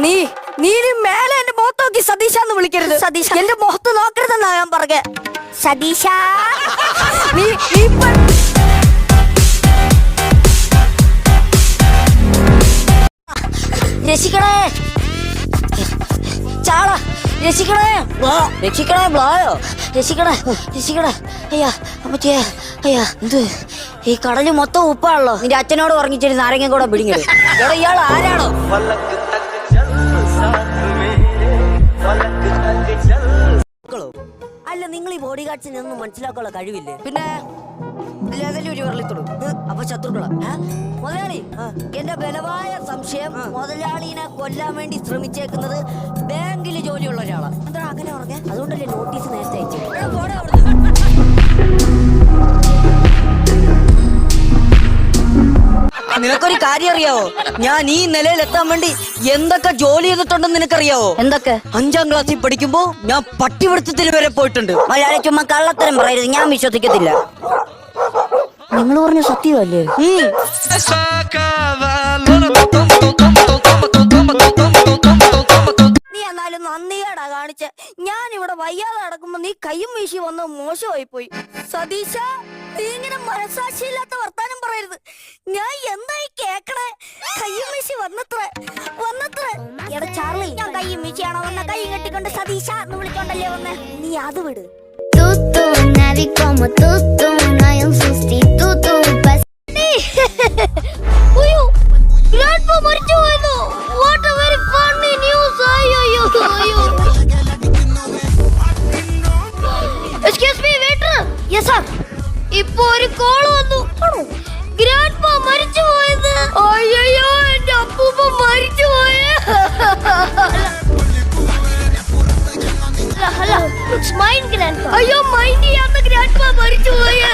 നീ നീ മേലെ എന്റെ മുഖത്ത് നോക്കി സതീശാന്ന് വിളിക്കരുത്. സതീശ എന്റെ മുഖത്ത് നോക്കരുതെന്നാ ഞാൻ പറഞ്ഞ. സതീശ നീ രക്ഷിക്കണേ ചാള, രക്ഷിക്കണേ രക്ഷിക്കണേ ബ്ലായോ, രക്ഷിക്കണേ രക്ഷിക്കണേ. അയ്യാ അമ്മച്ചേ, അയ്യാ എന്ത് ഈ കടല് മൊത്തം ഉപ്പാണല്ലോ. നിന്റെ അച്ഛനോട് പറഞ്ഞിട്ട് നാരങ്ങ കൂടെ പിടിങ്ങട്. ഇവിടെ ഇയാൾ ആരാണോ? അല്ല, നിങ്ങൾ ഈ ബോഡി ഗാർഡ്സിനെ ഒന്നും മനസ്സിലാക്കാനുള്ള കഴിവില്ലേ? പിന്നെ ഒരു വരളിത്തോടും അപ്പൊ ശത്രുക്കളാ. മുതലാളി, എന്റെ ബലമായ സംശയം മുതലാളിനെ കൊല്ലാൻ വേണ്ടി ശ്രമിച്ചേക്കുന്നത് ബാങ്കിൽ ജോലിയുള്ള ഒരാളാ. എന്താ അങ്ങനെ പറഞ്ഞ? അതുകൊണ്ടല്ലേ നോട്ടീസ് നേരത്തെ അയച്ചു. നിനക്കൊരു കാര്യം അറിയാവോ? ഞാൻ ഈ നിലയിൽ എത്താൻ വേണ്ടി എന്തൊക്കെ ജോലി ചെയ്തിട്ടുണ്ടെന്ന് നിനക്കറിയാവോ? എന്തൊക്കെ? 5ാം ക്ലാസ്സിൽ പഠിക്കുമ്പോ ഞാൻ പട്ടിപിടുത്തത്തിൽ വരെ പോയിട്ടുണ്ട്. മലയാളി ചുമ്മാ കള്ളത്തരം പറയരുത്, ഞാൻ വിശ്വസിക്കത്തില്ല. നിങ്ങൾ പറഞ്ഞ സത്യമല്ലേ? നീ എന്നാലും നന്ദിയാടാ കാണിച്ച. ഞാൻ ഇവിടെ വയ്യാതെ നടക്കുമ്പോ നീ കയ്യും വീശി വന്ന് മോശമായി പോയി. സതീശ, നീ ഇങ്ങനെ മനസാക്ഷിയില്ലാത്ത വർത്താനം പറയരുത്. ഞാൻ എന്തായി കേക്കണേ? കയ്യും വീശി വന്നത്രേ. എടാ ചാർലി, ഞാൻ കയ്യും വീശിയാണോ വന്ന? കൈ കെട്ടിക്കൊണ്ട് സതീശ എന്ന് വിളിച്ചോണ്ടല്ലേ വന്നേ. നീ അത് വിട്. Nadie como tú, no hay un sustituto. Uyu, grandpa മരിച്ചു പോയെന്നോ? What a very funny news. അയ്യോ. Excuse me, waiter. Yes sir. ഇപ്പോ ഒരു കോൾ വന്നു. ഗ്രാൻഡ്പ മരിച്ചു പോയത്. അയ്യോ, എന്റെ അപ്പൂപ്പ മരിച്ചു പോയേ. Hello, it's mine grandpa. അയ്യോ, മൈൻഡ് ചെയ്യാത്ത ഗ്രാൻഡ്പ മരിച്ചു പോയേ.